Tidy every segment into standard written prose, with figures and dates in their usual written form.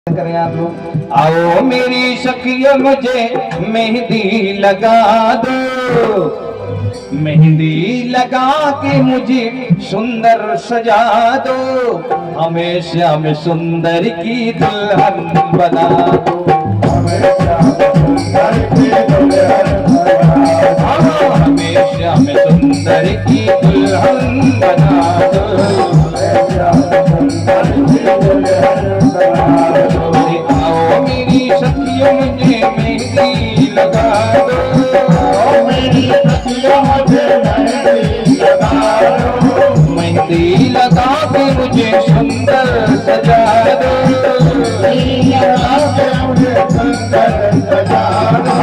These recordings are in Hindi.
करें आप लोग। आओ मेरी सखियों मुझे मेहंदी लगा दो, मेहंदी लगा के मुझे सुंदर सजा दो, हमेशा में सुंदर की दुल्हन बना दो, हमेशा में सुंदर की दुल्हन बना दो। आओ मेरी सखियों मुझे मेहंदी लगा दो, आओ मेरी सखियों मुझे मेहंदी लगा दो, मेहंदी लगा के मुझे सुंदर सजा दो, मुझे सुंदर सजा दो,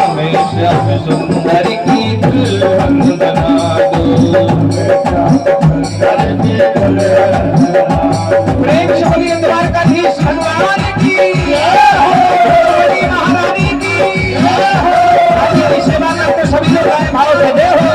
हमेशा में सुंदर की दुल्हन बना दो, प्रेम से बोलिए द्वारकाधीश भगवान की, बड़ी महारानी की, आइए सेवा करते सभी लोग आए भाव से जय हो।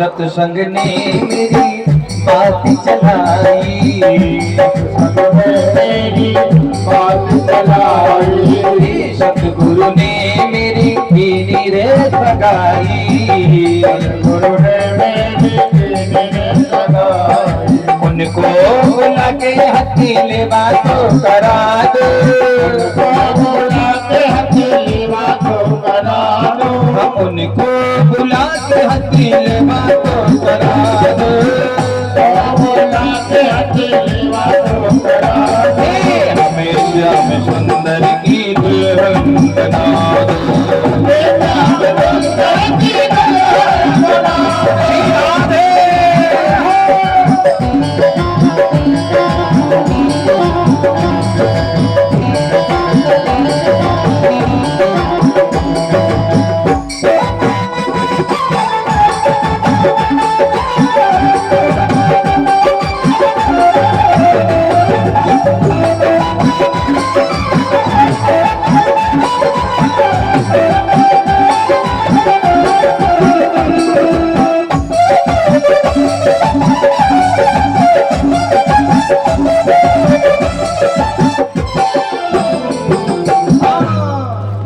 सत्संग ने मेरी बात चलाई, मेरी बात चलाई, सतगुरु ने मेरी पीनी रे सगाई, गुरु ने मेरी पीनी रे सगाई, उनको बुला के हथेली बातों करा दो, उनको बुला के हथेली बातों करा दो, उनको बुला के हथेली बातों करा दो, बुला के हथेली बातों करा दो, हमेशा में सुंदर की दुल्हन बना दो, सुंदर की दुल्हन बना दो।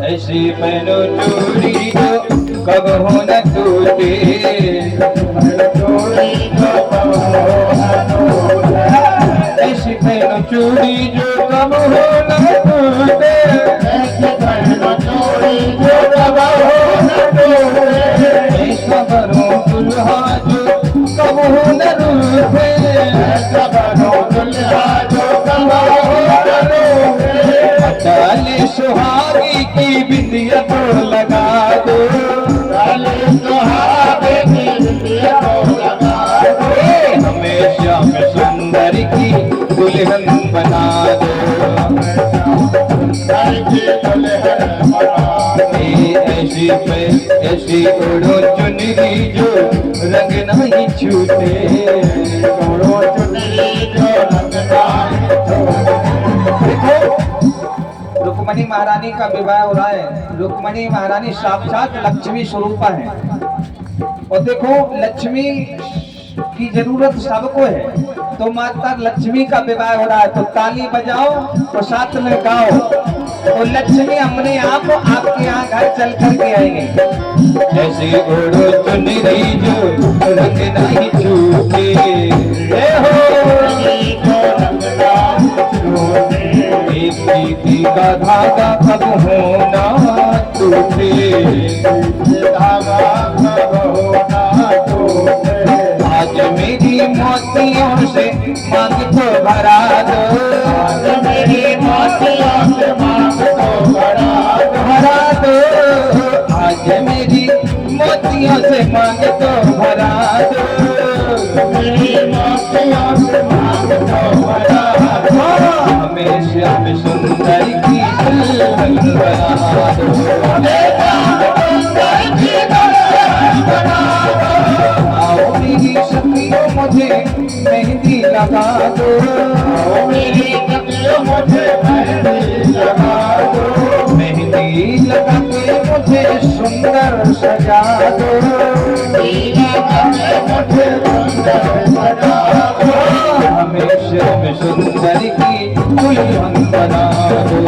ऐसी पहनो चूड़ी जो कब हो न टूटे, ऐसी पहनो चूड़ी जो कब हो न टूटे, ऐसी पहनो चूड़ी जो कब हो न टूटे, ऐसा बनो दुल्हा जो कब हो न रूठे, ऐसा बनो दुल्हा जो कब हो न रूठे, डाले सुहागी की बिंदिया तो लगा दो, डाले सुहागी की बिंदिया तो लगा दो, हमेशा में सुंदर की दुल्हन बना दो, सुंदर की दुल्हन बना दो, ऐसी ओढ़ो चुनरी जो रंग नहीं छूटे, ओढ़ो चुनरी जो रंग नहीं छूटे। रुक्मणी महारानी का विवाह हो रहा है, रुक्मणी महारानी साक्षात लक्ष्मी स्वरूपा है, और देखो लक्ष्मी की जरूरत सबको है, तो माता लक्ष्मी का विवाह हो रहा है, तो ताली बजाओ तो साथ में गाओ, तो लक्ष्मी अपने आप आपके यहाँ घर चल करके आएंगे। ऐसी ओढ़ो चुनरी जो रंग नहीं छूटे, प्रीति का धागा कब होना टूटे, धागा कब होना टूटे, आज मेरी मोतियों से मांग तो भरा दो, आज मेरी मोतियों से मांग तो भरा दो, आज मेरी मोतियों से मांग तो भरा दो, मेरी मोतियों से मांग तो भरा दो, हमेशा में सुंदर की दुल्हन बना दो। आओ मेरी सखियों मुझे मेहंदी लगा दो, आओ मेरी सखियों मुझे मेहंदी लगा दो। मेहंदी लगा के मुझे सुंदर सजा दो, मुझे सुंदर सजा दो। हमेशा में सुंदर की दुल्हन बना दो,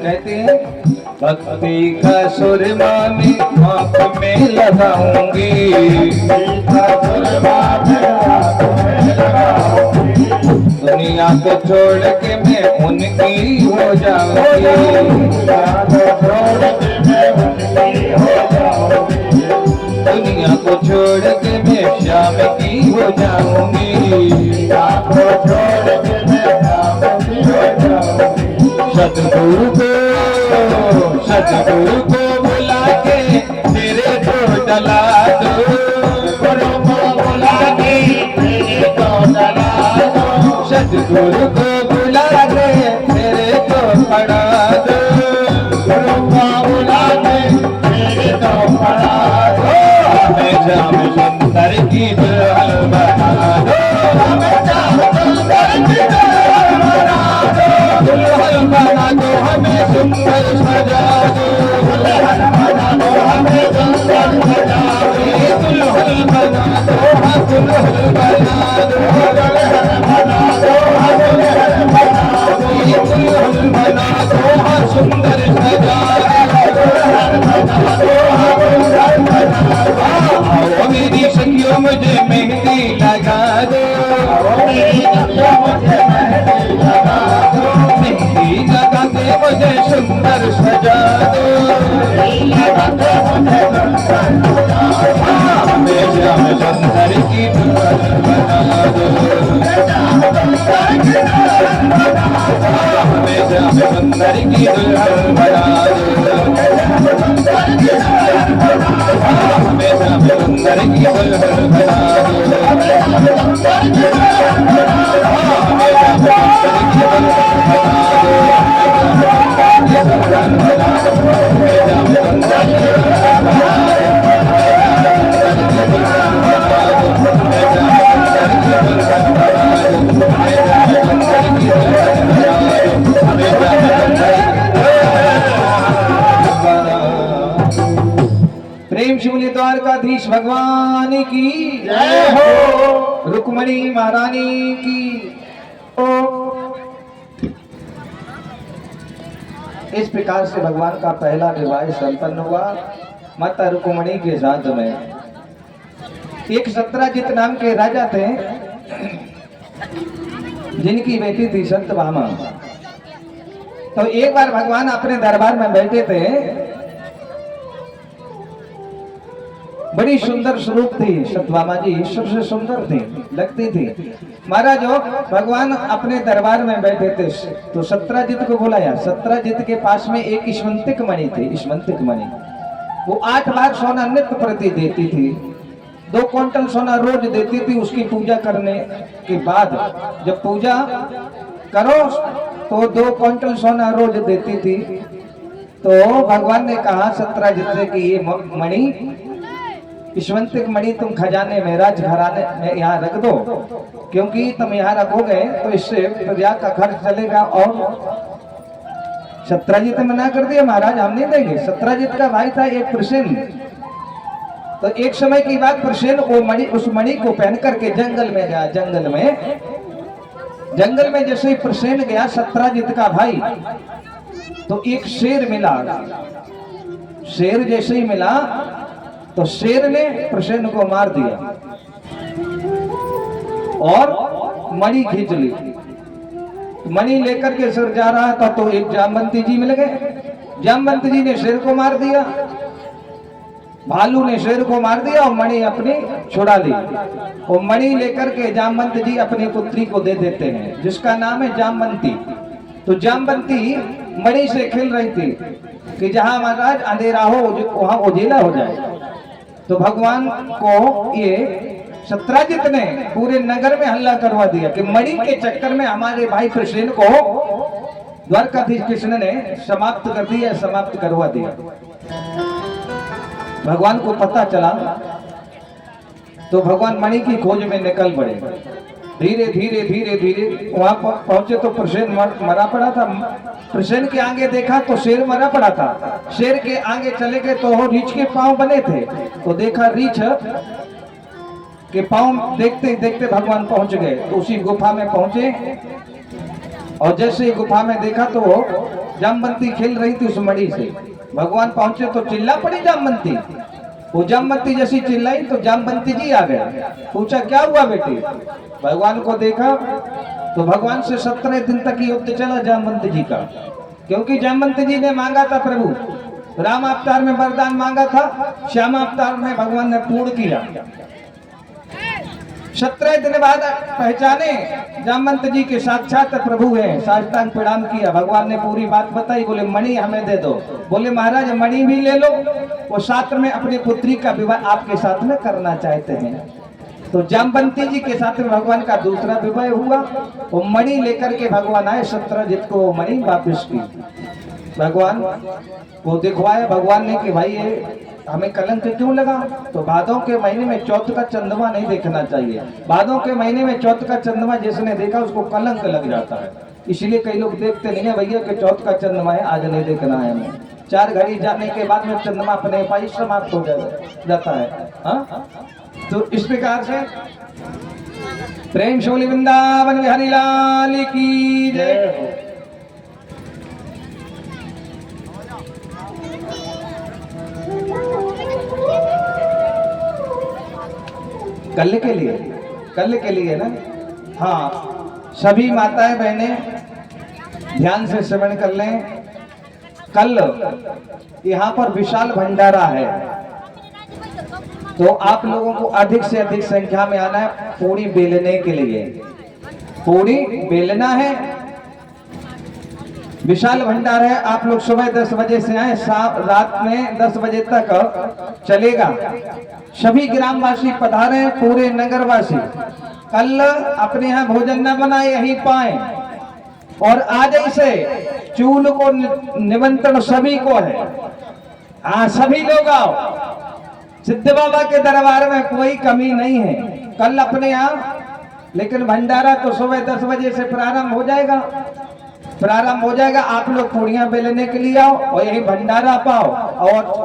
कहते हैं भक्ति का सुरमा में आँख में लगाऊंगी, दुनिया को छोड़ के मैं उनकी हो जाऊंगी, दुनिया को छोड़ के मैं श्याम की हो जाऊंगी, सतगुरु को बुला के तेरे को डला दो, गुरु को बुला के तेरे को डला दो। सतगुरु को बुला के तेरे को पढ़ा दो, गुरु को बुला के तेरे को पढ़ा दो। हमें जाम सुंदर की दुल्हन बना दो, हमें जाम सुंदर की दुल्हन बना दो, दुल्हन बना दो हमें सुंदर सजा दो, दुल्हन बना दो हमें सुंदर सजा दो, दुल्हन बना दो हाँ दुल्हन बना दो, दुल्हन बना दो हाँ दुल्हन बना दो, दुल्हन बना दो हाँ सुंदर सजा दो, दुल्हन बना दो हाँ दुल्हन बना दो। आओ मेरी सखियों मुझे मेहंदी लगा दो, आओ मेरी सखियों मुझे मेहंदी लगा दो, मेहंदी लगा के मुझे सुंदर सजा दो, हमेशा में सुंदर की दुल्हन बना दो, हमेशा में सुंदर की दुल्हन बना दो, हमेशा में सुंदर की दुल्हन बना दो, हमेशा में सुंदर की दुल्हन बना प्रेम शिवली द्वारकाधीश भगवान की जय हो, रुक्मणी महारानी की। इस प्रकार से भगवान का पहला विवाह संपन्न हुआ माता रुक्मणी के साथ में। एक सत्राजित नाम के राजा थे जिनकी बेटी थी सत्यभामा। तो एक बार भगवान अपने दरबार में बैठे थे, बड़ी सुंदर स्वरूप थी सत्यभामा जी, सबसे सुंदर थी लगती थी। महाराज भगवान अपने दरबार में बैठे थे तो सत्राजित को बुलाया। सत्राजित के पास में एक स्मंतिक मणि थी, स्मंतिक मणि, वो 8 लाख सोना नित्य प्रति देती थी, 2 क्विंटल सोना रोज देती थी। उसकी पूजा करने के बाद जब पूजा करो तो 2 क्विंटल सोना रोज देती थी। तो भगवान ने कहा सत्राजित से कि ये मणि, स्मंतिक मणि तुम खजाने में, राजघराने में यहाँ रख दो, क्योंकि तुम यहाँ रखोगे तो इससे प्रजा का खर्च चलेगा। और सत्राजित मना कर दिया, महाराज हम नहीं देंगे। सत्राजित का भाई था एक प्रसेन। तो एक समय की बात, प्रसेन वो मणि, उस मणि को पहन करके जंगल में गया। जंगल में जंगल में जैसे ही प्रसेन गया सत्राजित का भाई, तो एक शेर मिला। शेर जैसे ही मिला तो शेर ने प्रसेन को मार दिया और मणि खींच ली। मणि लेकर के सर जा रहा था तो एक जामवंती जी मिल गए। जामवंती जी ने शेर को मार दिया, भालू ने शेर को मार दिया और मणि अपनी छुड़ा ली। और मणि लेकर के जामवंत जी अपनी पुत्री को दे देते हैं जिसका नाम है जामवंती। तो जामवंती मणि से खेल रही थी कि जहां महाराज अंधेरा हो वहां उजेला हो जाए। तो भगवान को ये सत्राजित ने पूरे नगर में हल्ला करवा दिया कि मणि के चक्कर में हमारे भाई प्रसेन को द्वारकाधीश कृष्ण ने समाप्त कर दिया, समाप्त करवा दिया। भगवान को पता चला तो भगवान मणि की खोज में निकल पड़े। धीरे धीरे धीरे धीरे वहां पहुंचे तो प्रसेन मरा पड़ा था। प्रसेन के आगे देखा तो शेर मरा पड़ा था। शेर के आगे चले गए तो रीछ के पांव बने थे, तो देखा रीछ के पांव देखते देखते भगवान पहुंच गए। तो उसी गुफा में पहुंचे और जैसे ही गुफा में देखा तो जामवंती खेल रही थी उस मणि से। भगवान पहुंचे तो चिल्ला पड़ी जामवंती। वो जामवंती जैसी चिल्लाई तो जामवंती जी आ गए। पूछा क्या हुआ बेटी? भगवान को देखा तो भगवान से 17 दिन तक युद्ध चला जामवंती जी का, क्योंकि जामवंती जी ने मांगा था प्रभु राम अवतार में वरदान मांगा था, श्याम अवतार में भगवान ने पूर्ण किया। 17 दिन बाद पहचाने जामवंत जी के साक्षात प्रभु हैं, साष्टांग प्रणाम किया। भगवान ने पूरी बात बताई। बोले मणि हमें दे दो। बोले महाराज मणि भी ले लो, वो साथ में अपनी पुत्री का विवाह आपके साथ में करना चाहते हैं। तो जामवंती जी के साथ में भगवान का दूसरा विवाह हुआ। वो मणि लेकर के भगवान आए, सत्राजित को मणि वापिस की। भगवान को दिखवाया भगवान ने कि भाई ये हमें कलंक क्यों लगा? तो भादों के महीने में चौथ का चंद्रमा नहीं देखना चाहिए। भादों के महीने में चौथ का चंद्रमा जिसने देखा उसको कलंक लग जाता है। इसलिए कई लोग देखते नहीं है भैया कि चौथ का चंद्रमा है, आज नहीं देखना है हमें। 4 घड़ी जाने के बाद में चंद्रमा अपने पाई समाप्त हो जाता है। हाँ? तो इस प्रकार से प्रेम शोली वृंदावन बिहारी लाल की जय। कल के लिए ना। हाँ, सभी माताएं बहनें ध्यान से श्रवण कर लें। कल यहाँ पर विशाल भंडारा है, तो आप लोगों को अधिक से अधिक संख्या में आना है पूरी बेलने के लिए। पूरी बेलना है, विशाल भंडार है। आप लोग सुबह 10 बजे से आए, रात में 10 बजे तक चलेगा। सभी ग्रामवासी पधारे, पूरे नगरवासी। कल अपने यहाँ भोजन न बनाए, यहीं पाए। और आज से चूल को निमंत्रण सभी को है। हाँ, सभी लोग आओ। सिद्ध बाबा के दरबार में कोई कमी नहीं है कल अपने यहाँ। लेकिन भंडारा तो सुबह 10 बजे से प्रारंभ हो जाएगा। आप लोग पूड़ियां बेलने के लिए आओ और यही भंडारा पाओ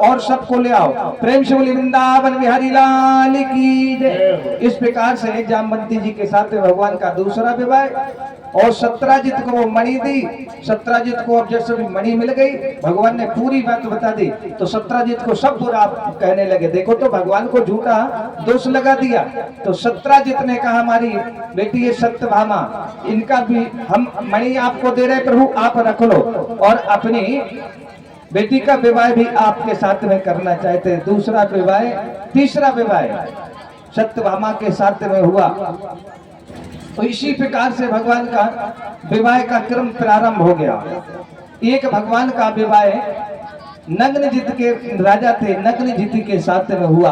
और सबको ले आओ। प्रेम से बोली वृंदावन बिहारी लाल की जय। इस प्रकार से जामवंती जी के साथ भगवान का दूसरा विवाह। और सत्राजित को वो मणि दी। सत्राजित को अब जैसे मणि मिल गई, भगवान ने पूरी बात बता दी। तो सत्राजित को सब बुरा कहने लगे। देखो तो भगवान को झूठा दोष लगा दिया। तो सत्राजित ने कहा हमारी बेटी ये सत्यभामा, इनका भी हम मणि आपको दे रहे प्रभु, आप रख लो। और अपनी बेटी का विवाह भी आपके साथ में करना चाहते हैं। दूसरा विवाह, तीसरा विवाह सत्यभामा के साथ में हुआ। तो इसी प्रकार से भगवान का विवाह का क्रम प्रारंभ हो गया। एक भगवान का विवाह नग्नजित के राजा थे, नग्नजित के साथ में हुआ।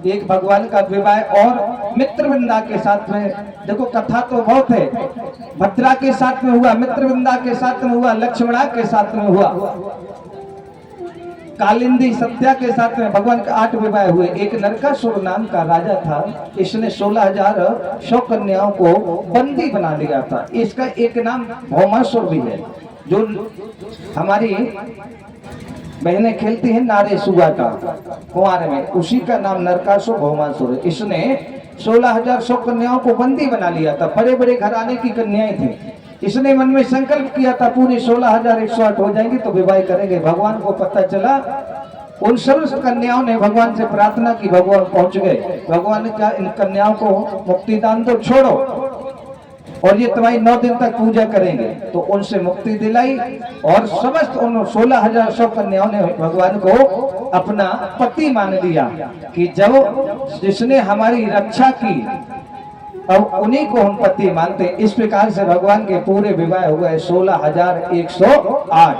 एक भगवान का विवाह और मित्रवृंदा के साथ में। देखो कथा तो बहुत है। भद्रा के साथ में हुआ, मित्रवृंदा के साथ में हुआ, लक्ष्मणा के साथ में हुआ, कालिंदी सत्या के साथ में भगवान के 8 विवाह हुए। एक नरकासुर नाम का राजा था, इसने 16,000 कन्याओं को बंदी बना लिया था। इसका एक नाम भौमासुर भी है। जो हमारी बहनें खेलती हैं नारे सुगा का कुंवार में, उसी का नाम नरकासुर भौमासुर है। इसने 16,100 कन्याओं को बंदी बना लिया था। बड़े बड़े घराने की कन्याएं थी। इसने मन में संकल्प किया था पूरी 16,108 हो जाएंगी तो विवाह करेंगे। भगवान को पता चला, उन सब कन्याओं ने भगवान से प्रार्थना की, भगवान पहुंच गए। भगवान ने कहा इन कन्याओं को मुक्ति दान तो छोड़ो और ये तुम्हारी 9 दिन तक पूजा करेंगे। तो उनसे मुक्ति दिलाई और समस्त उन 16,100 कन्याओं ने भगवान को अपना पति मान लिया कि जब जिसने हमारी रक्षा की अब उन्हीं को हम पति मानते। इस प्रकार से भगवान के पूरे विवाह हुए 16,108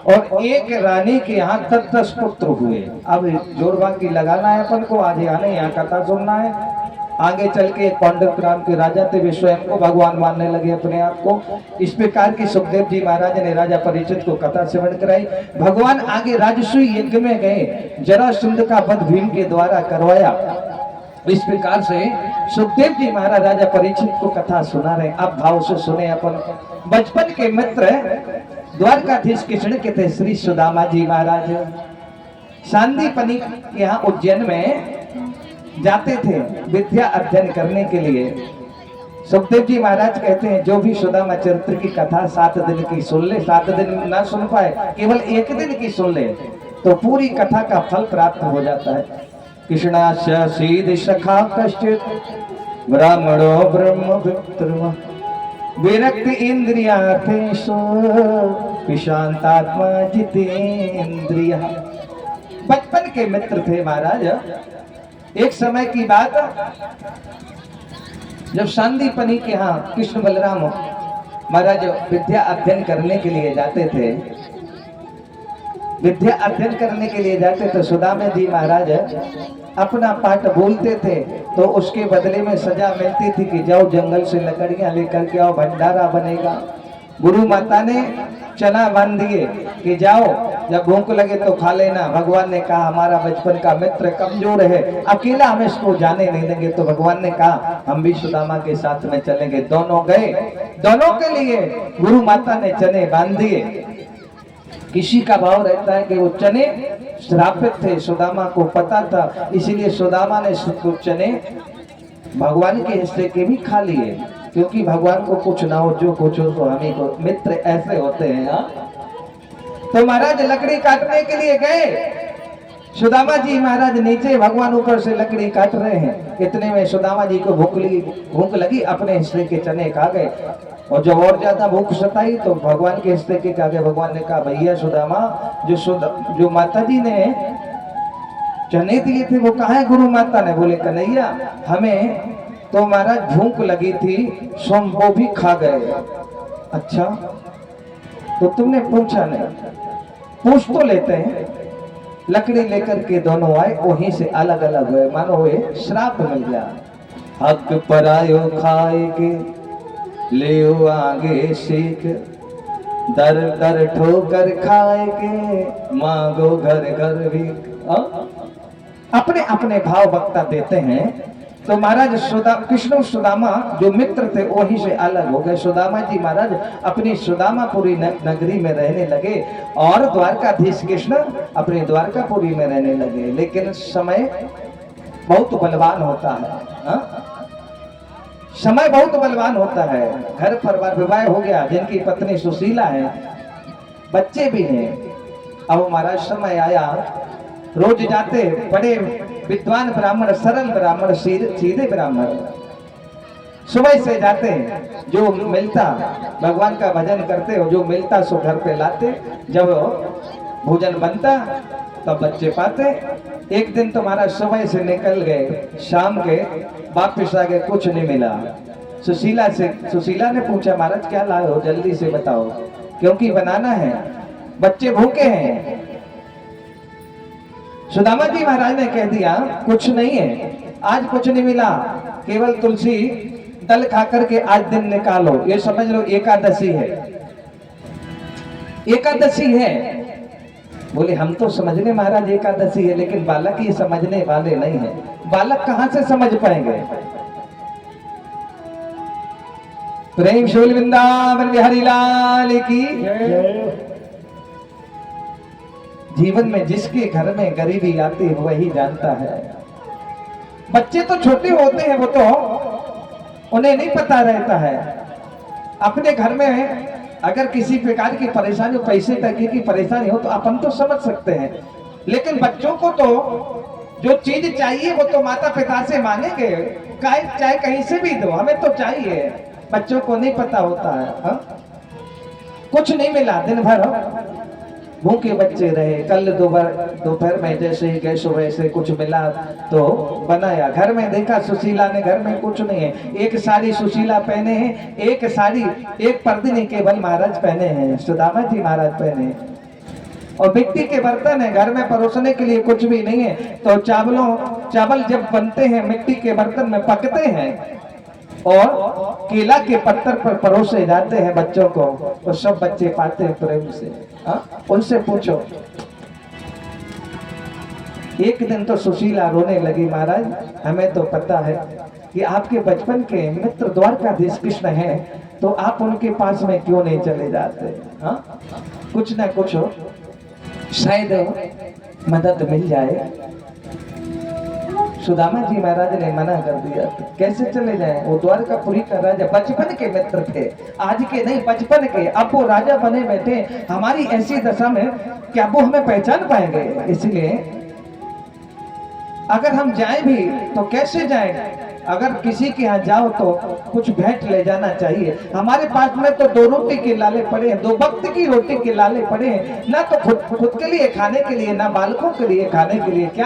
और एक रानी के यहाँ 10 पुत्र हुए। अब जोड़वा की लगाना है अपन को, आज आने यहाँ कथा सुनना है। आगे चल के पांडव ग्राम के राजा थे, वे स्वयं को भगवान मानने लगे अपने आप को। इस प्रकार की सुखदेव जी महाराज ने राजा परीक्षित को कथा श्रवण कराई। भगवान आगे राजसूय यज्ञ में गए, जरासंध का वध भीम के द्वारा करवाया। इस प्रकार से सुखदेव जी महाराज राजा परीक्षित को कथा सुना रहे। अब भाव से सुने अपन। बचपन के मित्र द्वारकाधीश कृष्ण के थे श्री सुदामा जी महाराज। सांदीपनी यहाँ उज्जैन में जाते थे विद्या अध्ययन करने के लिए। सुखदेव जी महाराज कहते हैं जो भी सुदामा चरित्र की कथा 7 दिन की सुन ले, 7 दिन ना सुन पाए, केवल 1 दिन की सुन ले तो पूरी कथा का फल प्राप्त हो जाता है। कृष्णास्य सीद सखा कश्चित ब्राह्मणो ब्रह्मवित्र विरक्त इंद्रियार्थेषु विशांतात्मा जितेंद्रिय। बचपन के मित्र थे महाराज। एक समय की बात, जब सांदीपनी के यहाँ कृष्ण बलराम महाराज विद्या अध्ययन करने के लिए जाते थे, विद्या अध्ययन करने के लिए जाते तो सुदामा जी महाराज अपना पाठ बोलते थे तो उसके बदले में सजा मिलती थी कि जाओ जंगल से लकड़ियां लेकर के आओ, भंडारा बनेगा। गुरु माता ने चना बांध दिए कि जाओ, जब भूख लगे तो खा लेना। भगवान ने कहा हमारा बचपन का मित्र कमजोर है, अकेला हम इसको जाने नहीं देंगे। तो भगवान ने कहा हम भी सुदामा के साथ में चलेंगे। दोनों गए। दोनों के लिए गुरु माता ने चने बांध दिए। किसी का भाव रहता है कि वो चने श्रापित थे, सुदामा को पता था, इसीलिए सुदामा ने चने भगवान के हिस्से के भी खा लिए, क्योंकि भगवान को कुछ ना हो जो कुछ हो तो हमें को। मित्र ऐसे होते हैं। तो महाराज लकड़ी काटने के लिए गए। सुदामा जी महाराज नीचे, भगवान ऊपर से लकड़ी काट रहे हैं। इतने में सुदामा जी को भूख लगी, अपने हिस्से के चने खा गए। और जब और ज्यादा भूख सताई तो भगवान के हिस्से के खा गए। भगवान ने कहा भैया सुदामा, जो माता जी ने चने दिए थे वो कहाँ है? गुरु माता ने बोले कन्हैया हमें तो महाराज भूख लगी थी, सोम वो भी खा गए। अच्छा, तो तुमने पूछा नहीं? पूछ तो लेते हैं। लकड़ी लेकर के दोनों आए, वहीं से अलग अलग हुए, मानो हुए श्राप मिल गया। हक परायो खाए के ले आगे सीख, दर दर ठोकर खाए के मांगो घर घर भी। अपने अपने भाव वक्ता देते हैं। तो महाराज कृष्ण सुदामा जो मित्र थे वहीं से अलग हो गए। सुदामा जी महाराज अपनी सुदामापुरी नगरी में रहने लगे और द्वारकाधीश कृष्ण अपनी द्वारकापुरी में रहने लगे। लेकिन समय बहुत बलवान होता है। समय बहुत बलवान होता है। घर परिवार विवाह हो गया, जिनकी पत्नी सुशीला है, बच्चे भी हैं। अब महाराज समय आया, रोज जाते बड़े विद्वान ब्राह्मण, सरल ब्राह्मण, सीधे ब्राह्मण, सुबह से जाते, जो मिलता भगवान का भजन करते हो, जो मिलता सो घर पे लाते। जब भोजन बनता तब बच्चे पाते। एक दिन तो महाराज सुबह से निकल गए, शाम के वापिस आ गए, कुछ नहीं मिला। सुशीला ने पूछा महाराज क्या लाए हो, जल्दी से बताओ, क्योंकि बनाना है, बच्चे भूखे हैं। सुदामा जी महाराज ने कह दिया कुछ नहीं है, आज कुछ नहीं मिला, केवल तुलसी दल खाकर के आज दिन निकालो। ये समझ लो एकादशी है, एकादशी है। बोले हम तो समझने महाराज एकादशी है, लेकिन बालक ये समझने वाले नहीं है। बालक कहां से समझ पाएंगे? प्रेम शूल वृंदावन बिहारी लाल की। जीवन में जिसके घर में गरीबी आती है वही जानता है। बच्चे तो छोटे होते हैं, वो तो उन्हें नहीं पता रहता है। अपने घर में अगर किसी प्रकार की परेशानी, पैसे तक की परेशानी हो तो अपन तो समझ सकते हैं, लेकिन बच्चों को तो जो चीज चाहिए वो तो माता पिता से मांगेंगे, चाहे कहीं से भी दो, हमें तो चाहिए। बच्चों को नहीं पता होता है। हा? कुछ नहीं मिला, दिन भर भूखे बच्चे रहे। कल दोपहर में जैसे ही गए सुबह से कुछ मिला तो बनाया। घर में देखा सुशीला ने, घर में कुछ नहीं है। एक साड़ी सुशीला पहने हैं, एक साड़ी, एक पर्दनी केवल महाराज पहने हैं, सुदामा जी महाराज पहने हैं। और मिट्टी के बर्तन है, घर में परोसने के लिए कुछ भी नहीं है। तो चावल जब बनते हैं मिट्टी के बर्तन में पकते हैं और केला के पत्थर पर परोसे जाते हैं बच्चों को, तो सब बच्चे पाते हैं प्रेम से। उनसे पूछो। एक दिन तो सुशीला रोने लगी, महाराज हमें तो पता है कि आपके बचपन के मित्र द्वारकाधीश कृष्ण हैं, तो आप उनके पास में क्यों नहीं चले जाते? कुछ ना कुछ हो, शायद मदद मिल जाए। सुदामा जी महाराज ने मना कर दिया। तो कैसे चले जाएं? वो द्वारकापुरी का राजा, बचपन के मित्र थे, आज के नहीं, बचपन के। अब वो राजा बने बैठे, हमारी ऐसी दशा में क्या वो हमें पहचान पाएंगे? इसलिए अगर हम जाएं भी तो कैसे जाएं? अगर किसी के यहाँ जाओ तो कुछ भेंट ले जाना चाहिए। हमारे पास में तो 2 रोटी के लाले पड़े हैं, 2 वक्त की रोटी के लाले पड़े हैं, ना तो खुद के लिए खाने के लिए, ना बालकों के लिए खाने के लिए। क्या